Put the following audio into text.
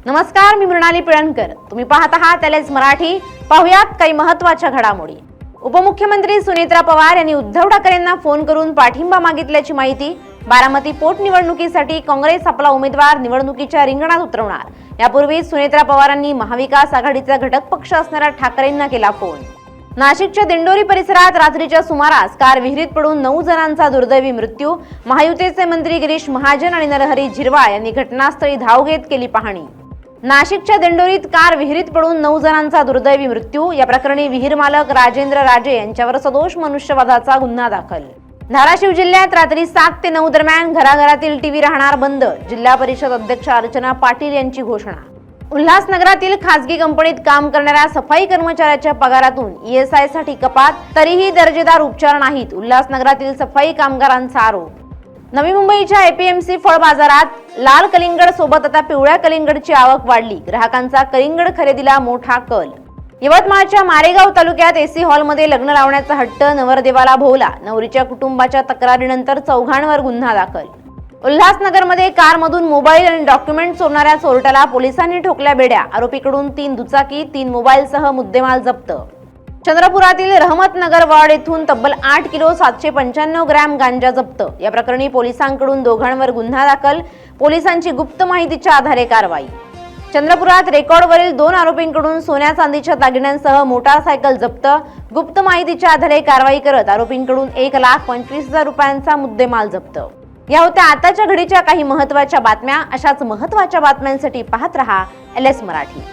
नमस्कार, मी मृणाली पिळणकर. तुम्ही पाहत आहात एलएस मराठी. पाहुयात काही महत्त्वाच्या घडामोडी. उपमुख्यमंत्री सुनेत्रा पवार यांनी उद्धव ठाकरेंना फोन करून पाठिंबा मागितल्याची माहिती. बारामती पोटनिवडणुकीसाठी काँग्रेस आपला उमेदवार निवडणुकीच्या रिंगणात उतरवणार. यापूर्वी सुनेत्रा पवारांनी महाविकास आघाडीचा घटक पक्ष असणाऱ्या ठाकरेंना केला फोन. नाशिकच्या दिंडोरी परिसरात रात्रीच्या सुमारास कार विहिरीत पडून 9 जणांचा दुर्दैवी मृत्यू. महायुतीचे मंत्री गिरीश महाजन आणि नरहरी झिरवाळ यांनी घटनास्थळी धाव घेत केली पाहणी. नाशिकच्या दिंडोरीत कार विहिरीत पडून 9 जणांचा दुर्दैवी मृत्यू. या प्रकरणी विहीर मालक राजेंद्र राजे यांच्यावर सदोष मनुष्यवधाचा गुन्हा दाखल. धाराशिव जिल्ह्यात रात्री 7 ते 9 दरम्यान घराघरातील टीव्ही राहणार बंद. जिल्हा परिषद अध्यक्ष अर्चना पाटील यांची घोषणा. उल्हासनगरातील खासगी कंपनीत काम करणाऱ्या सफाई कर्मचाऱ्याच्या पगारातून ईएसआय साठी कपात, तरीही दर्जेदार उपचार नाहीत. उल्हासनगरातील सफाई कामगारांचा आरोप. नवी मुंबईच्या एपीएमसी फळ बाजारात लाल कलिंगड सोबत आता पिवळ्या कलिंगडची आवक वाढली. ग्राहकांचा कलिंगड खरेदीला मोठा कल. यवतमाळच्या मारेगाव तालुक्यात एसी हॉलमध्ये लग्न लावण्याचा हट्ट नवरदेवाला भोवला. नवरीच्या कुटुंबाच्या तक्रारीनंतर चौघांवर गुन्हा दाखल. उल्हासनगरमध्ये कारमधून मोबाईल आणि डॉक्युमेंट चोरणाऱ्या चोरट्याला पोलिसांनी ठोकल्या बेड्या. आरोपीकडून 3 दुचाकी, 3 मोबाईलसह मुद्देमाल जप्त. चंद्रपुरातील रहमतनगर वॉर्ड येथून तब्बल 8 किलो 795 ग्रॅम गांजा जप्त. या प्रकरणी पोलिसांकडून दोघांवर गुन्हा दाखल. पोलिसांची गुप्त माहितीच्या आधारे कारवाई. चंद्रपुरात रेकॉर्डवरील 2 आरोपींकडून सोन्या चांदीच्या दागिन्यांसह मोटारसायकल जप्त. गुप्त माहितीच्या आधारे कारवाई करत आरोपींकडून 1,25,000 रुपयांचा मुद्देमाल जप्त. या होत्या आताच्या घडीच्या काही महत्त्वाच्या बातम्या. अशाच महत्त्वाच्या बातम्यांसाठी पाहत रहा एलएस मराठी.